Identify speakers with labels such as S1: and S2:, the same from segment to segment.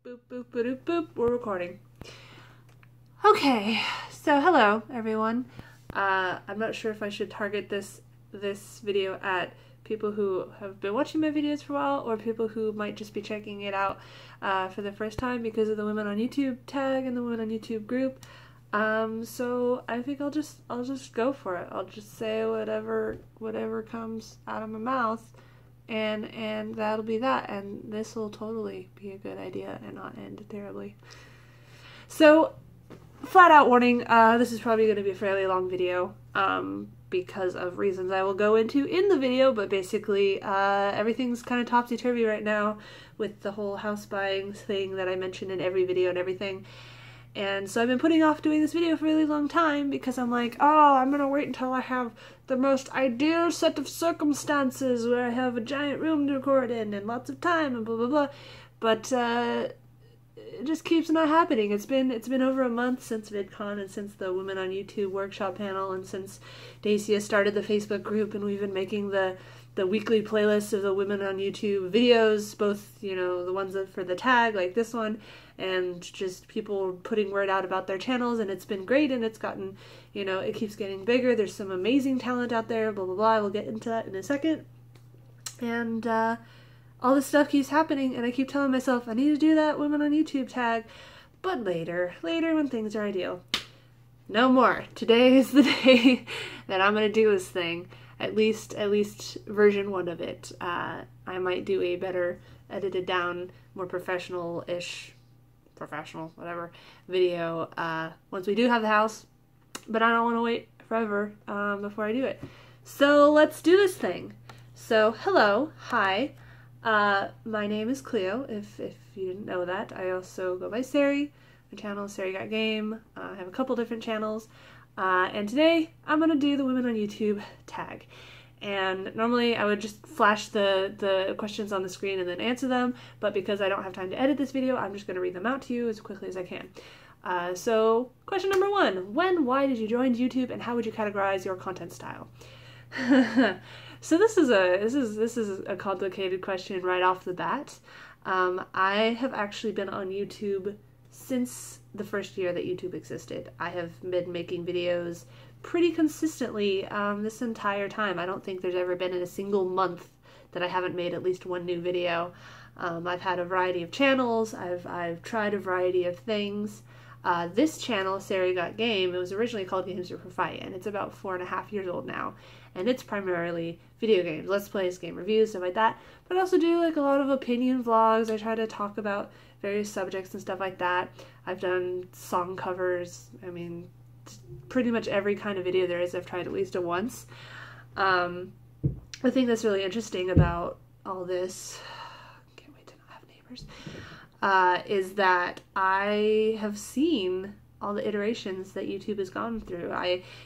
S1: Boop, boop, boop, boop, we're recording. Okay, so hello everyone. I'm not sure if I should target this video at people who have been watching my videos for a while or people who might just be checking it out for the first time because of the Women on YouTube tag and the Women on YouTube group. So I think I'll just go for it. I'll just say whatever comes out of my mouth. And that'll be that, and this will totally be a good idea and not end terribly. So, flat out warning, this is probably going to be a fairly long video, because of reasons I will go into in the video, but basically, everything's kind of topsy-turvy right now with the whole house buying thing that I mentioned in every video and everything. And so I've been putting off doing this video for a really long time because I'm like, oh, I'm gonna wait until I have the most ideal set of circumstances where I have a giant room to record in and lots of time and blah blah blah. But it just keeps not happening. It's been over a month since Vidcon and since the Women on YouTube workshop panel and since Dacia started the Facebook group, and we've been making the weekly playlist of the Women on YouTube videos, both, you know, the ones for the tag, like this one, and just people putting word out about their channels, and it's been great, and it's gotten, you know, it keeps getting bigger. There's some amazing talent out there, blah, blah, blah. I will get into that in a second. And all this stuff keeps happening, and I keep telling myself, I need to do that Women on YouTube tag, but later when things are ideal. No more. Today is the day that I'm going to do this thing. At least version 1 of it. I might do a better edited down, more professional-ish, whatever, video once we do have the house, but I don't want to wait forever before I do it. So let's do this thing. So hello, hi, my name is Cleo, if you didn't know that. I also go by Ceri. My channel is CeriGotGame. I have a couple different channels. And today I'm going to do the Women on YouTube tag. And normally I would just flash the questions on the screen and then answer them, but because I don't have time to edit this video, I'm just going to read them out to you as quickly as I can. So question number 1, why did you join YouTube, and how would you categorize your content style? So this is a complicated question right off the bat. I have actually been on YouTube since the first year that YouTube existed. I have been making videos pretty consistently this entire time. I don't think there's ever been in a single month that I haven't made at least one new video. I've had a variety of channels. I've tried a variety of things. This channel, CeriGotGame, it was originally called Games for Fight, and it's about 4.5 years old now. And it's primarily video games, let's plays, game reviews, stuff like that. But I also do like a lot of opinion vlogs. I try to talk about various subjects and stuff like that. I've done song covers. I mean, pretty much every kind of video there is, I've tried at least once. The thing that's really interesting about all this, can't wait to not have neighbors, is that I have seen all the iterations that YouTube has gone through.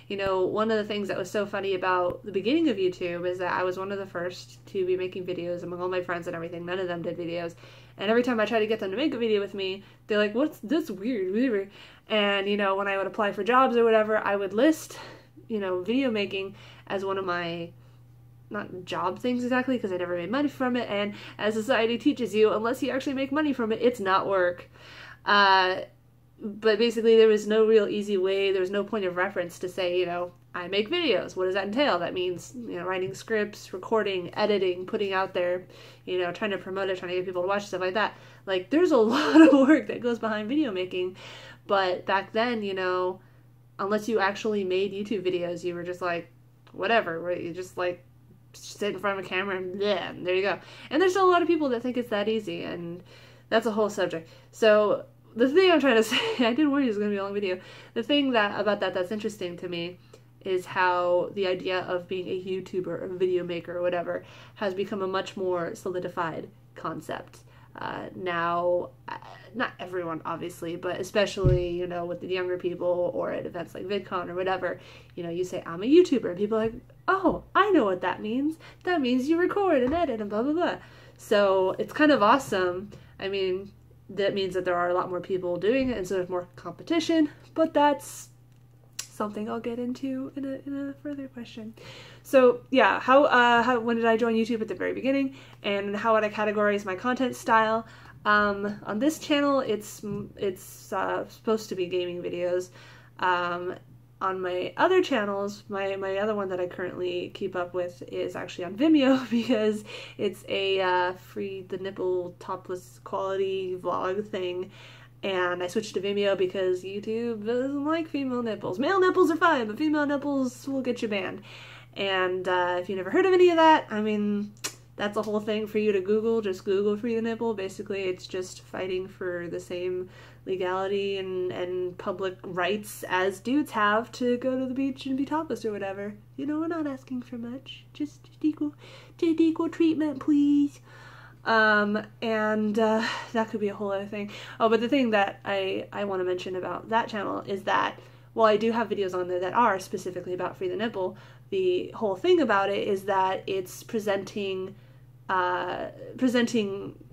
S1: You know, one of the things that was so funny about the beginning of YouTube is that I was one of the first to be making videos among all my friends and everything. None of them did videos. And every time I try to get them to make a video with me, they're like, what's this weird? And, you know, when I would apply for jobs or whatever, I would list, you know, video making as one of my, not job things exactly, because I never made money from it. And as society teaches you, unless you actually make money from it, it's not work. But basically there was no real easy way, there was no point of reference to say, you know, I make videos. What does that entail? That means, you know, writing scripts, recording, editing, putting out there, you know, trying to promote it, trying to get people to watch, stuff like that. Like, there's a lot of work that goes behind video making. But back then, you know, unless you actually made YouTube videos, you were just like, whatever, right? You just like sit in front of a camera and bleh, and there you go. And there's still a lot of people that think it's that easy, and that's a whole subject. So the thing I'm trying to say, I did warn you it was going to be a long video. The thing about that's interesting to me is how the idea of being a YouTuber or a video maker or whatever has become a much more solidified concept. Now, not everyone obviously, but especially, you know, with the younger people or at events like Vidcon or whatever, you know, you say, I'm a YouTuber, and people are like, oh, I know what that means. That means you record and edit and blah, blah, blah. So it's kind of awesome. I mean, that means that there are a lot more people doing it, and so there's more competition, but that's something I'll get into in a further question. So yeah, when did I join YouTube at the very beginning, and how would I categorize my content style? On this channel, it's supposed to be gaming videos. On my other channels, my other one that I currently keep up with is actually on Vimeo because it's a free the nipple topless quality vlog thing. And I switched to Vimeo because YouTube doesn't like female nipples. Male nipples are fine, but female nipples will get you banned. And if you never heard of any of that, I mean, that's a whole thing for you to Google. Just Google free the nipple. Basically, it's just fighting for the same legality and public rights as dudes have to go to the beach and be topless or whatever. You know, we're not asking for much. Just equal treatment, please. That could be a whole other thing. Oh, but the thing that I want to mention about that channel is that while I do have videos on there that are specifically about free the nipple, the whole thing about it is that it's presenting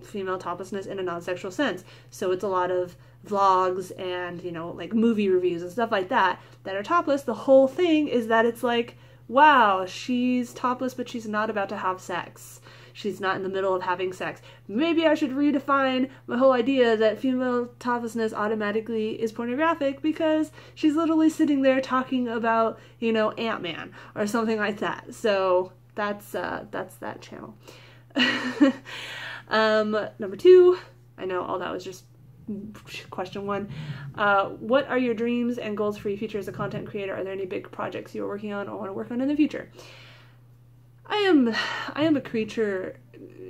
S1: female toplessness in a non-sexual sense. So it's a lot of vlogs and, you know, like movie reviews and stuff like that are topless. The whole thing is that it's like, wow, she's topless, but she's not about to have sex. She's not in the middle of having sex. Maybe I should redefine my whole idea that female toplessness automatically is pornographic because she's literally sitting there talking about, you know, Ant-Man or something like that. So that's that channel. Number 2, I know all that was just question 1. What are your dreams and goals for your future as a content creator? Are there any big projects you are working on or want to work on in the future? I am a creature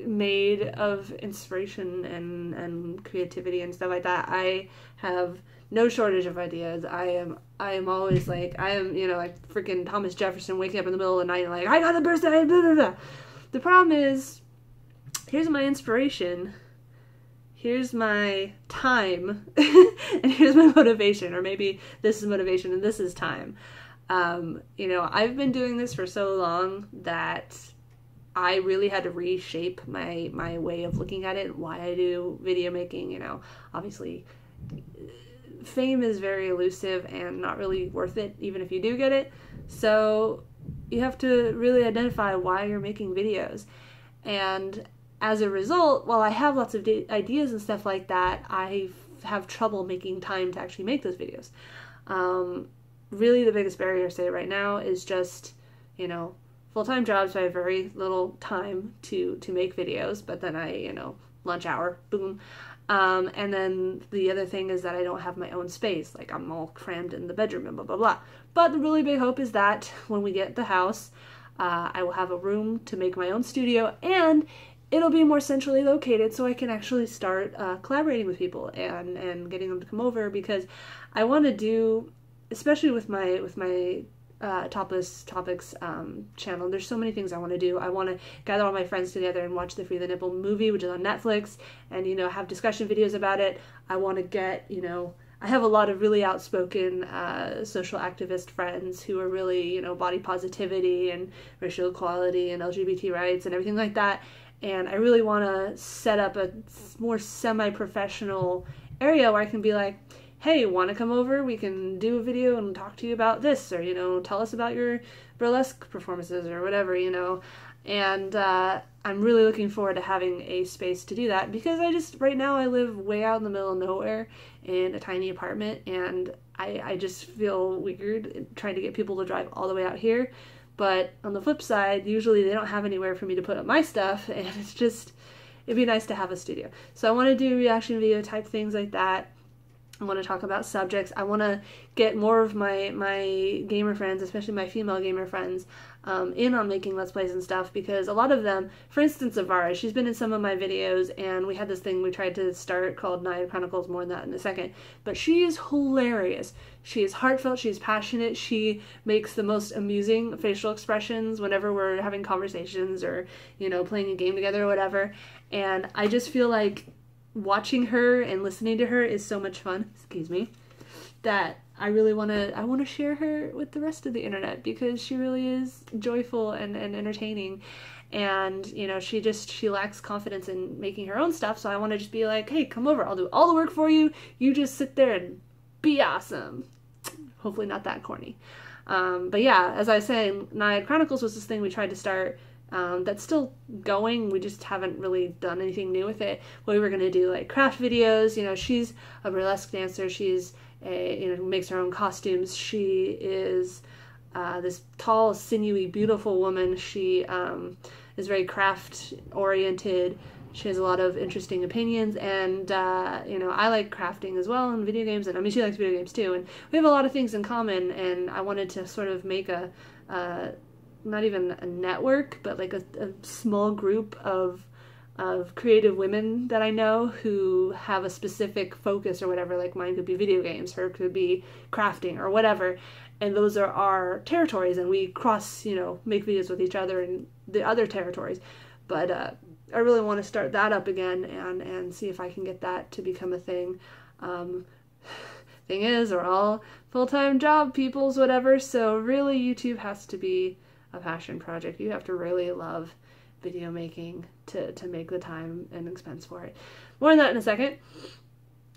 S1: made of inspiration and creativity and stuff like that. I have no shortage of ideas. I am always like, you know, like freaking Thomas Jefferson waking up in the middle of the night and like, I got the birthday, blah, blah, blah. The problem is, here's my inspiration, here's my time, and here's my motivation, or maybe this is motivation and this is time. You know, I've been doing this for so long that I really had to reshape my way of looking at it, why I do video making. You know, obviously fame is very elusive and not really worth it, even if you do get it. So you have to really identify why you're making videos. And as a result, while I have lots of ideas and stuff like that, I have trouble making time to actually make those videos. Really the biggest barrier, say right now, is just, you know, full-time jobs, so I have very little time to make videos, but then you know, lunch hour, boom. And then the other thing is that I don't have my own space, like I'm all crammed in the bedroom and blah, blah, blah. But the really big hope is that when we get the house, I will have a room to make my own studio, and it'll be more centrally located so I can actually start collaborating with people and getting them to come over, because I want to do, especially with my Topless Topics channel, there's so many things I want to do. I want to gather all my friends together and watch the Free the Nipple movie, which is on Netflix, and, you know, have discussion videos about it. I want to get, you know, I have a lot of really outspoken social activist friends who are really, you know, body positivity and racial equality and LGBT rights and everything like that. And I really want to set up a more semi-professional area where I can be like, hey, want to come over? We can do a video and talk to you about this, or, you know, tell us about your burlesque performances or whatever, you know. And I'm really looking forward to having a space to do that, because right now I live way out in the middle of nowhere in a tiny apartment, and I just feel weird trying to get people to drive all the way out here. But on the flip side, usually they don't have anywhere for me to put up my stuff, and it'd be nice to have a studio. So I want to do reaction video type things like that. I want to talk about subjects. I want to get more of my gamer friends, especially my female gamer friends, in on making Let's Plays and stuff, because a lot of them, for instance, Avara, she's been in some of my videos, and we had this thing we tried to start called Unedited Chronicles, more on that in a second, but she is hilarious. She is heartfelt, she is passionate, she makes the most amusing facial expressions whenever we're having conversations or, you know, playing a game together or whatever, and I just feel like watching her and listening to her is so much fun, excuse me, that I really want to share her with the rest of the internet, because she really is joyful and entertaining, and, you know, she lacks confidence in making her own stuff, so I want to just be like, hey, come over, I'll do all the work for you, you just sit there and be awesome. Hopefully not that corny. But yeah, as I was saying, Unedited Chronicles was this thing we tried to start that's still going. We just haven't really done anything new with it. We were going to do like craft videos. You know, she's a burlesque dancer. She's makes her own costumes. She is this tall, sinewy, beautiful woman. She is very craft oriented. She has a lot of interesting opinions, and I like crafting as well, and video games, and I mean, she likes video games too, and we have a lot of things in common. And I wanted to sort of make a not even a network, but like a small group of creative women that I know who have a specific focus or whatever. Like mine could be video games, her could be crafting or whatever, and those are our territories, and we cross, make videos with each other in the other territories. But I really want to start that up again and see if I can get that to become a thing. Thing is, we're all full-time job peoples, whatever, so really YouTube has to be a passion project. You have to really love video making to make the time and expense for it. More on that in a second.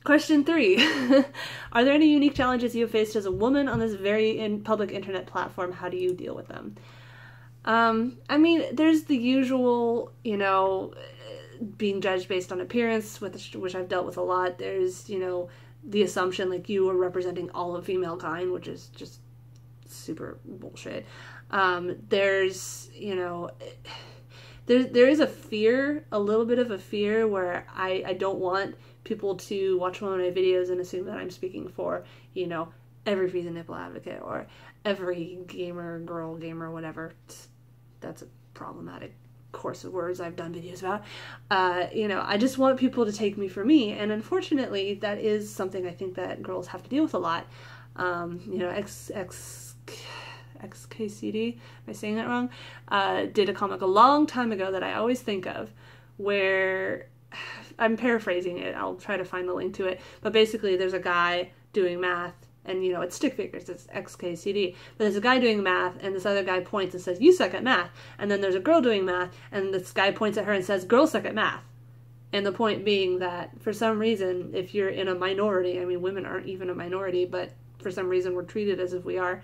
S1: Question 3. Are there any unique challenges you have faced as a woman on this very public internet platform? How do you deal with them? I mean, there's the usual, being judged based on appearance, which I've dealt with a lot. There's, the assumption like you are representing all of female kind, which is just super bullshit. There's, there is a fear, a little bit of a fear where I don't want people to watch one of my videos and assume that I'm speaking for, every Freeze and Nipple advocate or every girl gamer, whatever. That's a problematic course of words I've done videos about. I just want people to take me for me, and unfortunately that is something I think that girls have to deal with a lot. XKCD, am I saying that wrong? Did a comic a long time ago that I always think of, where I'm paraphrasing it, I'll try to find the link to it, but basically there's a guy doing math, and it's stick figures, it's XKCD, but there's a guy doing math, and this other guy points and says, "You suck at math," and then there's a girl doing math, and this guy points at her and says, "Girls suck at math." And the point being that, for some reason, if you're in a minority, I mean, women aren't even a minority, but for some reason we're treated as if we are,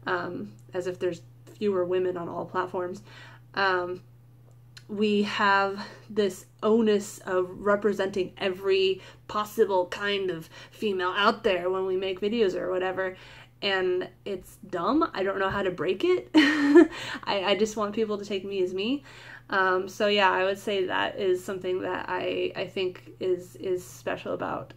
S1: as if there's fewer women on all platforms. We have this onus of representing every possible kind of female out there when we make videos or whatever, and it's dumb. I don't know how to break it. I just want people to take me as me. So yeah, I would say that is something that I think is special about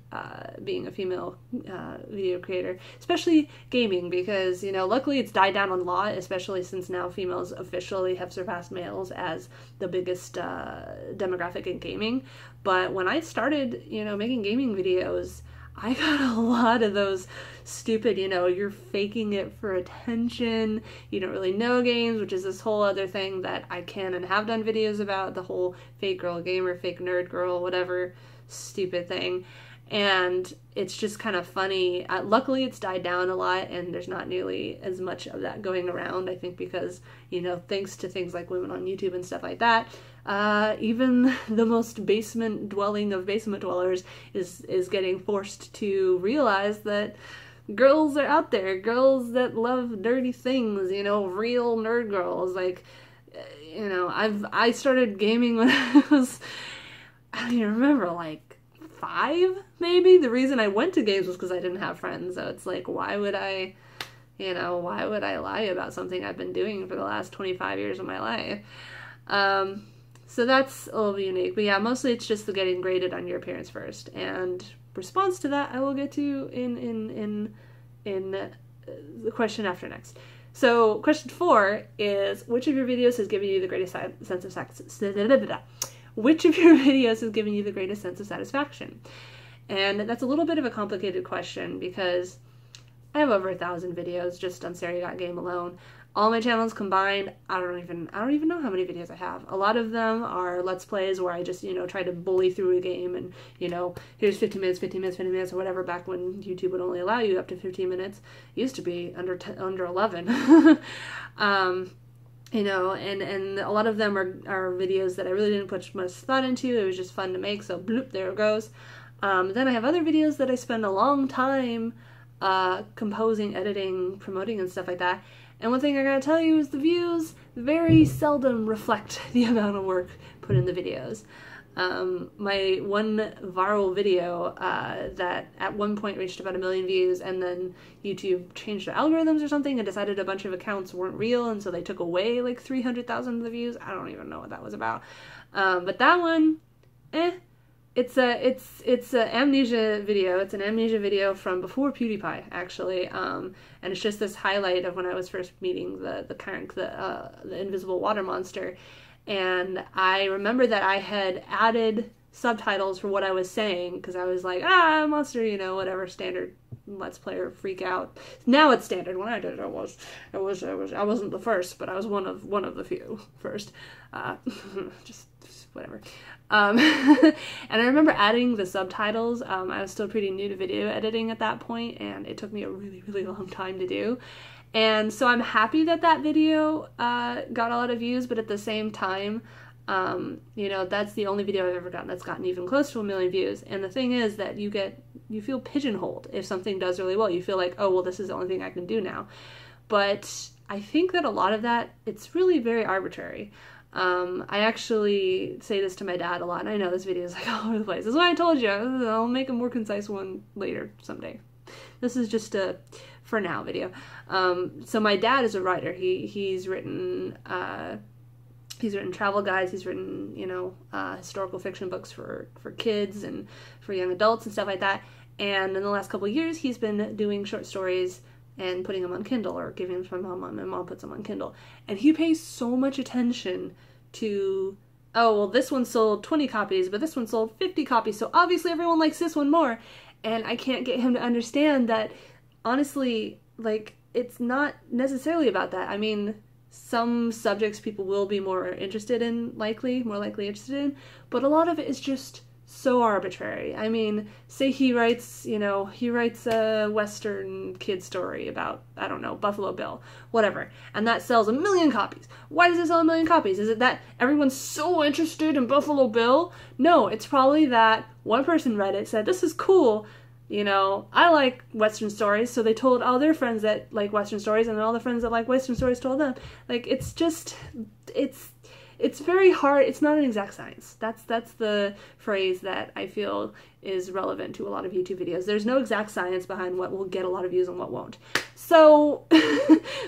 S1: being a female video creator, especially gaming, because luckily it's died down a lot, especially since now females officially have surpassed males as the biggest demographic in gaming. But when I started making gaming videos, I got a lot of those stupid, you're faking it for attention, you don't really know games, which is this whole other thing that I can and have done videos about, the whole fake girl gamer, fake nerd girl, whatever stupid thing. And it's just kind of funny. Luckily, it's died down a lot, and there's not nearly as much of that going around, I think, because, thanks to things like Women on YouTube and stuff like that, even the most basement dwelling of basement dwellers is getting forced to realize that girls are out there, girls that love nerdy things, real nerd girls. Like, I started gaming when I was, I don't even remember, like 5, maybe. The reason I went to games was because I didn't have friends, so it's like, why would I lie about something I've been doing for the last 25 years of my life? So that's a little bit unique, but yeah, mostly it's just the getting graded on your appearance first, and response to that I will get to in the question after next. So question 4 is, which of your videos has given you the greatest sense of Which of your videos has given you the greatest sense of satisfaction? And that's a little bit of a complicated question because I have over 1,000 videos just on CeriGotGame alone. All my channels combined, I don't even know how many videos I have. A lot of them are Let's Plays where I just, try to bully through a game and, here's 15 minutes, 15 minutes, 15 minutes, or whatever, back when YouTube would only allow you up to 15 minutes. It used to be under 11. And a lot of them are videos that I really didn't put much thought into. It was just fun to make, so bloop, there it goes. Then I have other videos that I spend a long time composing, editing, promoting, and stuff like that. And one thing I gotta tell you is the views very seldom reflect the amount of work put in the videos. My one viral video that at one point reached about 1 million views, and then YouTube changed the algorithms or something and decided a bunch of accounts weren't real, and so they took away like 300,000 of the views. I don't even know what that was about. But that one, it's an amnesia video. It's an amnesia video from before PewDiePie, actually. And it's just this highlight of when I was first meeting the invisible water monster. And I remember that I had added subtitles for what I was saying, because I was like, monster, you know, whatever, standard Let's Player freak out. Now it's standard. When I did it, I wasn't the first, but I was one of the few first. Just whatever. And I remember adding the subtitles. I was still pretty new to video editing at that point, and it took me a really, really long time to do. And so I'm happy that that video got a lot of views, but at the same time, you know, that's the only video I've ever gotten that's gotten even close to 1 million views. And the thing is that you feel pigeonholed if something does really well. You feel like, oh, well, this is the only thing I can do now. But I think that a lot of that, it's really very arbitrary. I actually say this to my dad a lot, and I know this video is like all over the place. That's why I told you, I'll make a more concise one later someday. This is just a for now video. So my dad is a writer. He's written travel guides. He's written, you know, historical fiction books for kids and for young adults and stuff like that. And in the last couple of years, he's been doing short stories and putting them on Kindle, or giving them to my mom, and my mom puts them on Kindle. And he pays so much attention to, oh, well, this one sold 20 copies, but this one sold 50 copies, so obviously everyone likes this one more. And I can't get him to understand that, honestly, like, it's not necessarily about that. I mean, some subjects people will be more interested in, more likely interested in, but a lot of it is just so arbitrary. I mean, say he writes a Western kid story about, I don't know, Buffalo Bill, whatever, and that sells 1 million copies. Why does it sell 1 million copies? Is it that everyone's so interested in Buffalo Bill? No, it's probably that one person read it, said, this is cool, you know, I like Western stories, so they told all their friends that like Western stories, and all the friends that like Western stories told them. Like, it's just, it's very hard. It's not an exact science. That's the phrase that I feel is relevant to a lot of YouTube videos. There's no exact science behind what will get a lot of views and what won't. So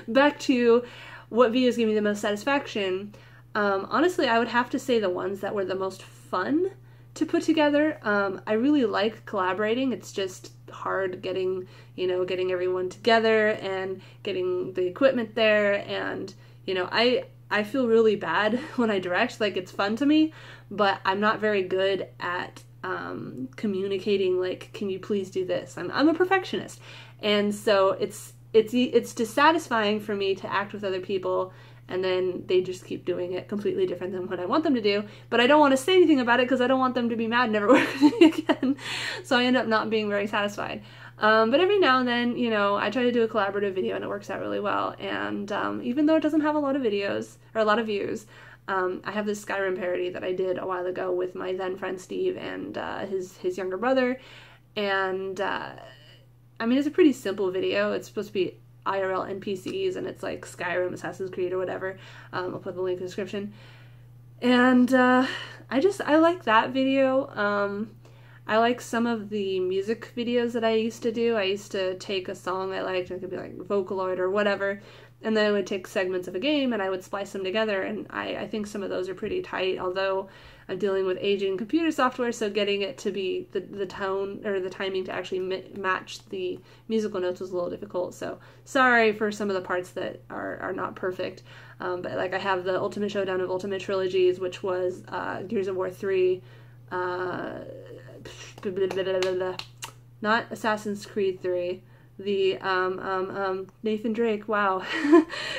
S1: back to what videos give me the most satisfaction. Honestly, I would have to say the ones that were the most fun to put together. I really like collaborating. It's just hard getting everyone together and getting the equipment there, and, you know, I feel really bad when I direct. Like, it's fun to me, but I'm not very good at communicating, like, can you please do this? I'm a perfectionist, and so it's dissatisfying for me to act with other people and then they just keep doing it completely different than what I want them to do, but I don't want to say anything about it because I don't want them to be mad and never work with me again, so I end up not being very satisfied. But every now and then, you know, I try to do a collaborative video and it works out really well, and even though it doesn't have a lot of videos, or a lot of views, I have this Skyrim parody that I did a while ago with my then friend Steve and his younger brother, and I mean, it's a pretty simple video. It's supposed to be IRL NPCs, and it's like Skyrim, Assassin's Creed, or whatever. I'll put the link in the description. And I like that video. I like some of the music videos that I used to do. I used to take a song I liked, it could be like Vocaloid or whatever, and then I would take segments of a game and I would splice them together, and I think some of those are pretty tight, although I'm dealing with aging computer software, so getting it to be the tone or the timing to actually match the musical notes was a little difficult, so sorry for some of the parts that are not perfect. But like, I have the Ultimate Showdown of Ultimate Trilogies, which was Gears of War 3, not Assassin's Creed 3, the Nathan Drake, wow.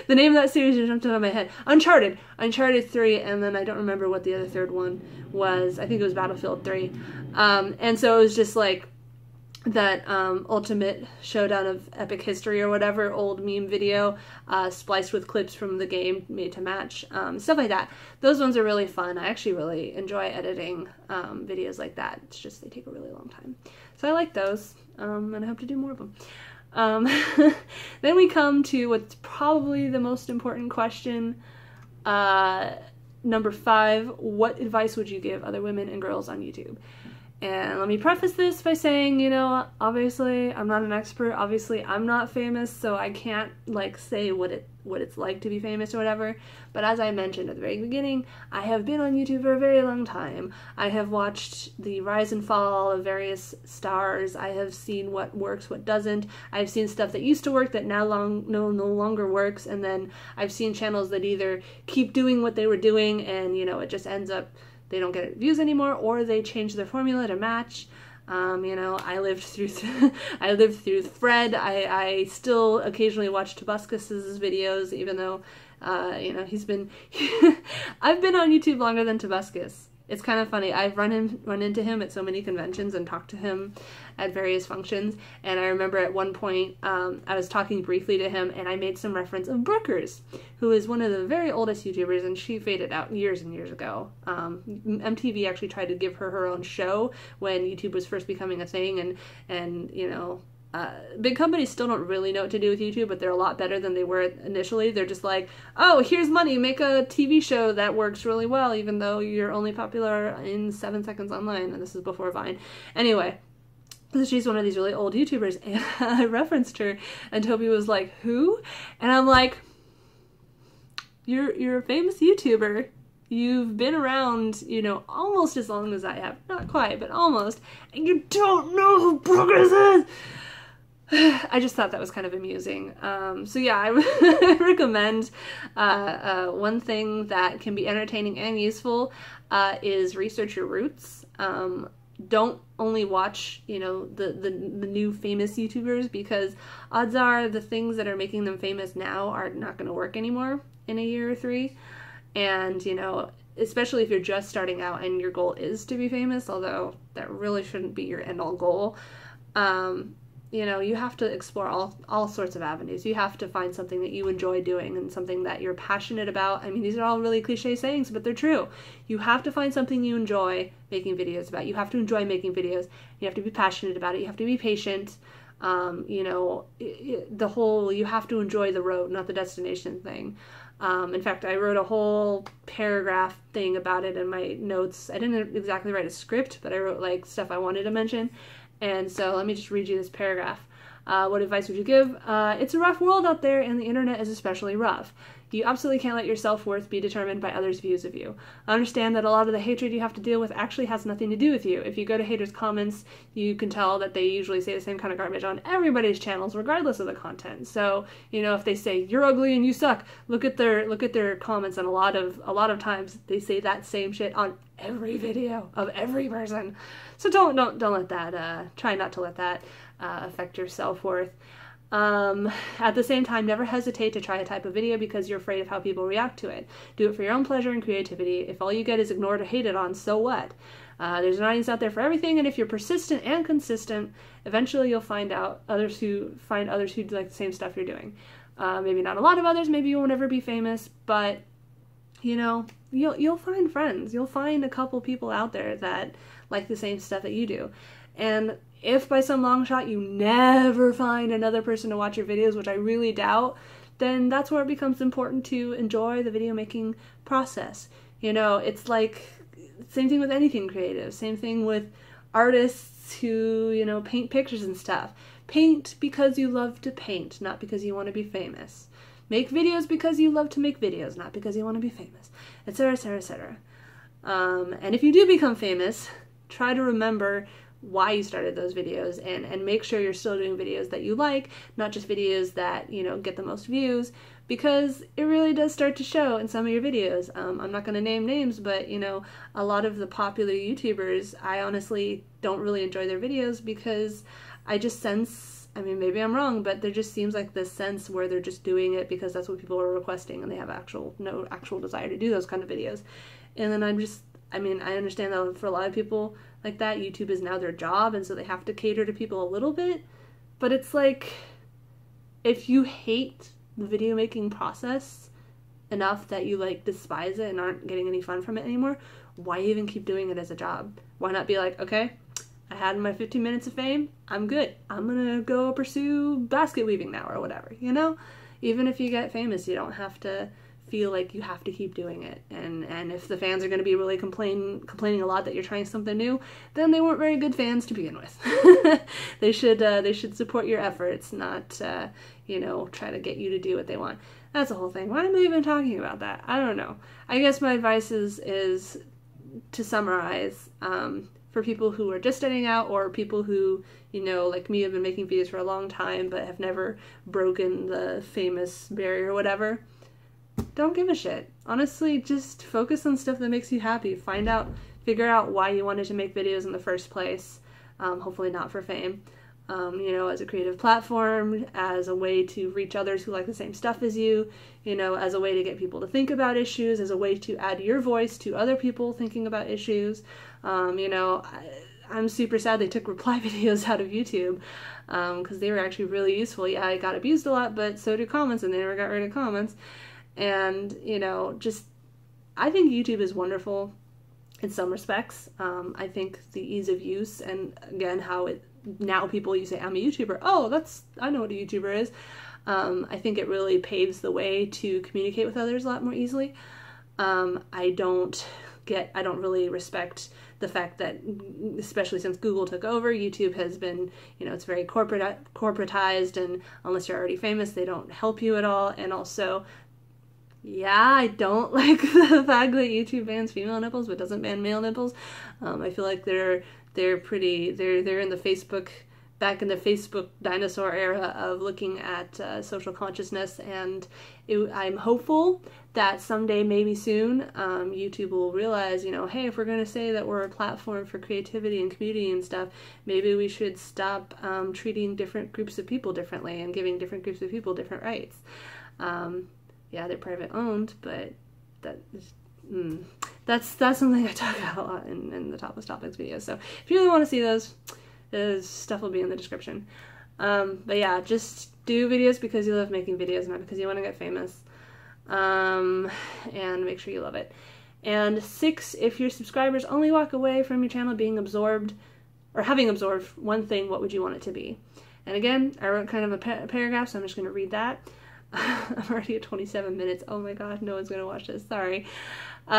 S1: The name of that series just jumped out of my head. Uncharted 3, and then I don't remember what the other third one was. I think it was Battlefield 3. And so it was just like that Ultimate Showdown of Epic History or whatever old meme video, spliced with clips from the game made to match, stuff like that. Those ones are really fun. I actually really enjoy editing videos like that. It's just they take a really long time. So I like those, and I hope to do more of them. Then we come to what's probably the most important question. Number 5, what advice would you give other women and girls on YouTube? And let me preface this by saying, you know, obviously I'm not an expert, obviously I'm not famous, so I can't like say what it's like to be famous or whatever, but as I mentioned at the very beginning, I have been on YouTube for a very long time. I have watched the rise and fall of various stars. I have seen what works, what doesn't. I've seen stuff that used to work that now no longer works, and then I've seen channels that either keep doing what they were doing and, you know, it just ends up they don't get views anymore, or they change their formula to match. You know, I lived through Fred. I still occasionally watch Tobuscus's videos, even though, you know, he's been, I've been on YouTube longer than Tobuscus. It's kind of funny. I've run into him at so many conventions and talked to him at various functions. And I remember at one point, I was talking briefly to him and I made some reference of Brookers, who is one of the very oldest YouTubers, and she faded out years and years ago. MTV actually tried to give her own show when YouTube was first becoming a thing, and you know, big companies still don't really know what to do with YouTube, but they're a lot better than they were initially. They're just like, oh, here's money, make a TV show that works really well, even though you're only popular in 7 seconds online, and this is before Vine. Anyway, so she's one of these really old YouTubers, and I referenced her, and Toby was like, who? And I'm like, you're a famous YouTuber. You've been around, you know, almost as long as I have. Not quite, but almost. And you don't know who Brookers is! I just thought that was kind of amusing. So yeah, I recommend one thing that can be entertaining and useful is research your roots. Don't only watch, you know, the new famous YouTubers, because odds are the things that are making them famous now are not going to work anymore in a year or 3. And, you know, especially if you're just starting out and your goal is to be famous, although that really shouldn't be your end-all goal, you know, you have to explore all sorts of avenues. You have to find something that you enjoy doing and something that you're passionate about. I mean, these are all really cliche sayings, but they're true. You have to find something you enjoy making videos about. You have to enjoy making videos. You have to be passionate about it. You have to be patient. You know, the whole, you have to enjoy the road, not the destination thing. In fact, I wrote a whole paragraph thing about it in my notes. I didn't exactly write a script, but I wrote like stuff I wanted to mention. And so let me just read you this paragraph. What advice would you give? It's a rough world out there, and the internet is especially rough. You absolutely can't let your self-worth be determined by others' views of you. Understand that a lot of the hatred you have to deal with actually has nothing to do with you. If you go to haters' comments, you can tell that they usually say the same kind of garbage on everybody's channels, regardless of the content. So, you know, if they say you're ugly and you suck, look at their comments, and a lot of times they say that same shit on every video of every person. So don't let that try not to let that affect your self-worth. At the same time, never hesitate to try a type of video because you're afraid of how people react to it. Do it for your own pleasure and creativity. If all you get is ignored or hated on, so what? There's an audience out there for everything, and if you're persistent and consistent, eventually you'll find others who do like the same stuff you're doing. Maybe not a lot of others, maybe you won't ever be famous, but you know, you'll find friends. You'll find a couple people out there that like the same stuff that you do. And if by some long shot you never find another person to watch your videos, which I really doubt, then that's where it becomes important to enjoy the video making process. You know, it's like, same thing with anything creative, same thing with artists who, you know, paint pictures and stuff. Paint because you love to paint, not because you want to be famous. Make videos because you love to make videos, not because you want to be famous, etc., etc., etc. And if you do become famous, try to remember why you started those videos, and make sure you're still doing videos that you like, not just videos that, you know, get the most views, because it really does start to show in some of your videos. I'm not going to name names, but, you know, a lot of the popular YouTubers, I honestly don't really enjoy their videos because I just sense, I mean, maybe I'm wrong, but there just seems like this sense where they're just doing it because that's what people are requesting, and they have no actual desire to do those kind of videos. And then I mean, I understand that for a lot of people like that, YouTube is now their job, and so they have to cater to people a little bit, but it's like, if you hate the video making process enough that you like despise it and aren't getting any fun from it anymore, why even keep doing it as a job? Why not be like, okay, I had my 15 minutes of fame, I'm good. I'm gonna go pursue basket weaving now or whatever, you know? Even if you get famous, you don't have to feel like you have to keep doing it. And if the fans are going to be really complaining a lot that you're trying something new, then they weren't very good fans to begin with. They should support your efforts, not you know, try to get you to do what they want. That's the whole thing. Why am I even talking about that? I don't know. I guess my advice is to summarize, for people who are just starting out, or people who, you know, like me, have been making videos for a long time but have never broken the famous barrier or whatever. Don't give a shit. Honestly, just focus on stuff that makes you happy. Figure out why you wanted to make videos in the first place. Hopefully not for fame. You know, as a creative platform, as a way to reach others who like the same stuff as you, you know, as a way to get people to think about issues, as a way to add your voice to other people thinking about issues. You know, I'm super sad they took reply videos out of YouTube, because they were actually really useful. Yeah, I got abused a lot, but so do comments, and they never got rid of comments. And, you know, just, I think YouTube is wonderful in some respects. I think the ease of use, and again, how it, now people, you say, I'm a YouTuber. Oh, I know what a YouTuber is. I think it really paves the way to communicate with others a lot more easily. I don't really respect the fact that, especially since Google took over, YouTube has been, you know, it's very corporatized, and unless you're already famous, they don't help you at all. And also, yeah, I don't like the fact that YouTube bans female nipples but doesn't ban male nipples. I feel like they're in the Facebook, back in the Facebook dinosaur era of looking at social consciousness, and I'm hopeful that someday, maybe soon, YouTube will realize, you know, hey, if we're going to say that we're a platform for creativity and community and stuff, maybe we should stop treating different groups of people differently and giving different groups of people different rights. Yeah, they're private owned, but that's something I talk about a lot in the Topless Topics videos. So if you really want to see those, stuff will be in the description. But yeah, just do videos because you love making videos, not because you want to get famous. And make sure you love it. And 6, if your subscribers only walk away from your channel being absorbed, or having absorbed one thing, what would you want it to be? And again, I wrote kind of a paragraph, so I'm just going to read that. I'm already at 27 minutes. Oh my god, no one's going to watch this. Sorry. So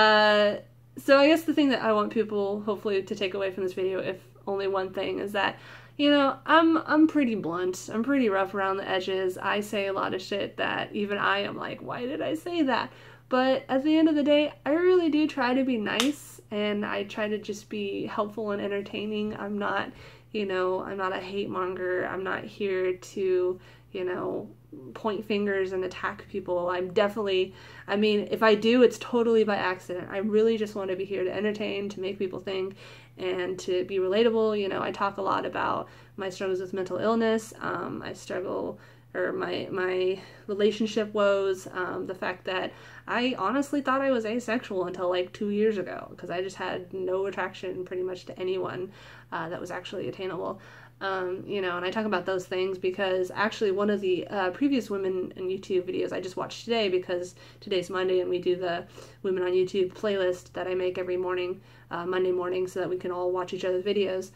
S1: I guess the thing that I want people, hopefully, to take away from this video, if only one thing, is that, you know, I'm pretty blunt. I'm pretty rough around the edges. I say a lot of shit that even I am like, why did I say that? But at the end of the day, I really do try to be nice, and I try to just be helpful and entertaining. I'm not, you know, I'm not a hate monger. I'm not here to, you know, point fingers and attack people. I'm definitely, I mean, if I do, it's totally by accident. I really just want to be here to entertain, to make people think, and to be relatable. You know, I talk a lot about my struggles with mental illness. I struggle, or my relationship woes, the fact that I honestly thought I was asexual until like 2 years ago, because I just had no attraction pretty much to anyone that was actually attainable. You know, and I talk about those things because actually one of the previous Women on YouTube videos I just watched today, because today's Monday and we do the Women on YouTube playlist that I make every morning, Monday morning, so that we can all watch each other's videos.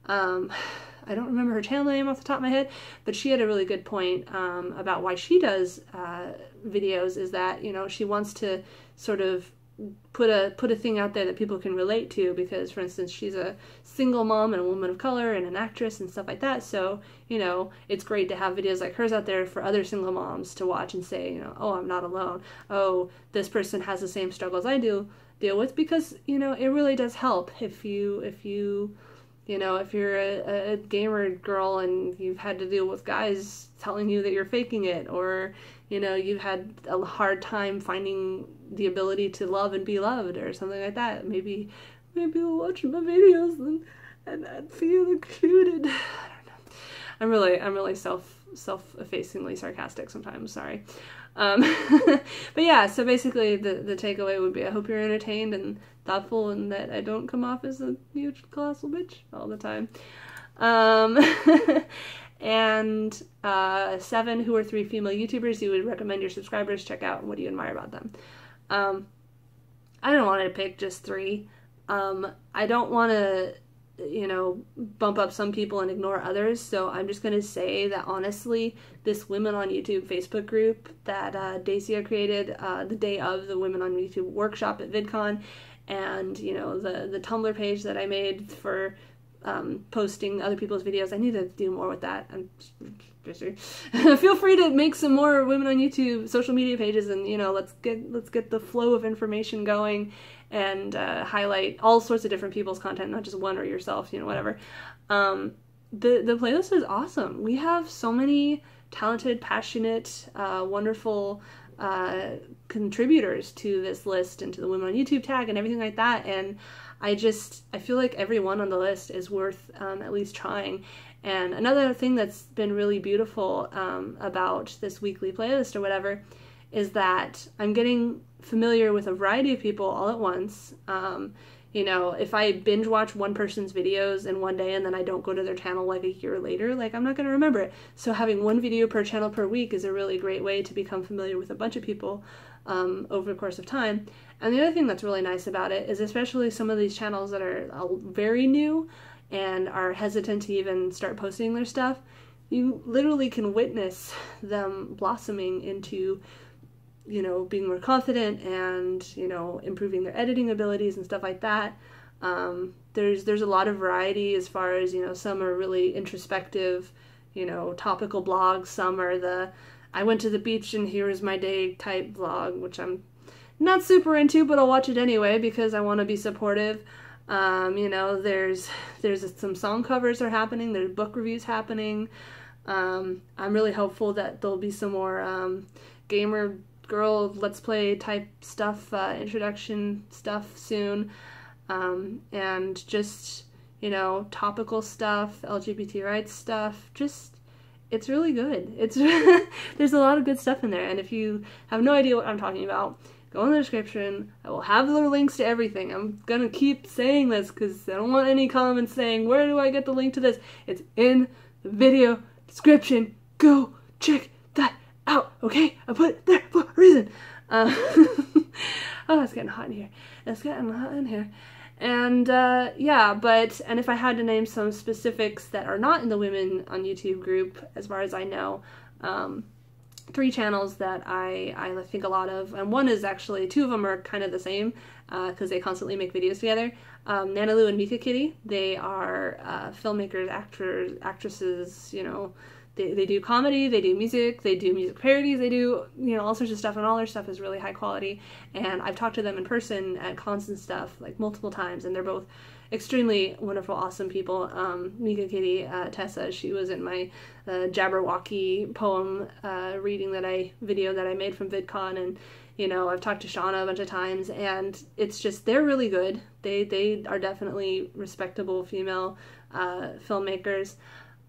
S1: I don't remember her channel name off the top of my head, but she had a really good point about why she does videos, is that, you know, she wants to sort of put a thing out there that people can relate to, because, for instance, she's a single mom and a woman of color and an actress and stuff like that. So, you know, it's great to have videos like hers out there for other single moms to watch and say, you know, oh, I'm not alone. Oh, this person has the same struggles I deal with, because, you know, it really does help if you know, if you're a gamer girl and you've had to deal with guys telling you that you're faking it, or, you know, you've had a hard time finding the ability to love and be loved, or something like that. Maybe you'll watch my videos and I'd feel included. I don't know. I'm really self-effacingly sarcastic sometimes. Sorry. But yeah, so basically the takeaway would be, I hope you're entertained and thoughtful, and that I don't come off as a huge colossal bitch all the time. And 7, who are 3 female YouTubers you would recommend your subscribers check out, and what do you admire about them? I don't want to pick just 3. I don't want to you know, bump up some people and ignore others. So I'm just going to say that honestly, this Women on YouTube Facebook group that Dacia created the day of the Women on YouTube workshop at Vidcon, and, you know, the Tumblr page that I made for posting other people's videos. I need to do more with that. I'm busy. Feel free to make some more Women on YouTube social media pages, and, you know, let's get the flow of information going, and highlight all sorts of different people's content, not just one or yourself, you know, whatever. The playlist is awesome. We have so many talented, passionate, wonderful contributors to this list and to the Women on YouTube tag and everything like that, and I feel like every one on the list is worth at least trying. And another thing that's been really beautiful about this weekly playlist or whatever is that I'm getting familiar with a variety of people all at once. You know, if I binge watch one person's videos in one day and then I don't go to their channel like a year later, like, I'm not going to remember it. So having one video per channel per week is a really great way to become familiar with a bunch of people over the course of time. And the other thing that's really nice about it is, especially some of these channels that are very new and are hesitant to even start posting their stuff, you literally can witness them blossoming into, you know, being more confident and, you know, improving their editing abilities and stuff like that. There's a lot of variety as far as, you know, some are really introspective, you know, topical blogs. Some are the I went to the beach and here is my day type vlog, which I'm not super into, but I'll watch it anyway because I want to be supportive. You know, there's some song covers are happening, there's book reviews happening. I'm really hopeful that there'll be some more gamer girl let's play type stuff, introduction stuff soon, and just, you know, topical stuff, LGBT rights stuff. Just, it's really good. It's there's a lot of good stuff in there, and if you have no idea what I'm talking about, go in the description. I will have the links to everything. I'm gonna keep saying this because I don't want any comments saying, where do I get the link to this? It's in the video description. Go check that out, okay? I put it there for a reason. Oh, it's getting hot in here. It's getting hot in here. And yeah, and if I had to name some specifics that are not in the Women on YouTube group, as far as I know, 3 channels that I think a lot of, and one is actually, 2 of them are kind of the same because they constantly make videos together. Nanaloo and Mika Kitty, they are filmmakers, actors, actresses, you know, they do comedy, they do music parodies, they do, you know, all sorts of stuff, and all their stuff is really high quality. And I've talked to them in person at cons and stuff, like, multiple times, and they're both extremely wonderful, awesome people. Mika Kitty, Tessa, she was in my Jabberwocky poem video that I made from VidCon, and, you know, I've talked to Shauna a bunch of times, and it's just, they're really good. They are definitely respectable female filmmakers.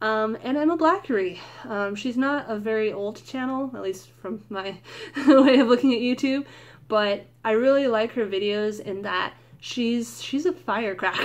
S1: And Emma Blackery. She's not a very old channel, at least from my way of looking at YouTube, but I really like her videos in that she's a firecracker.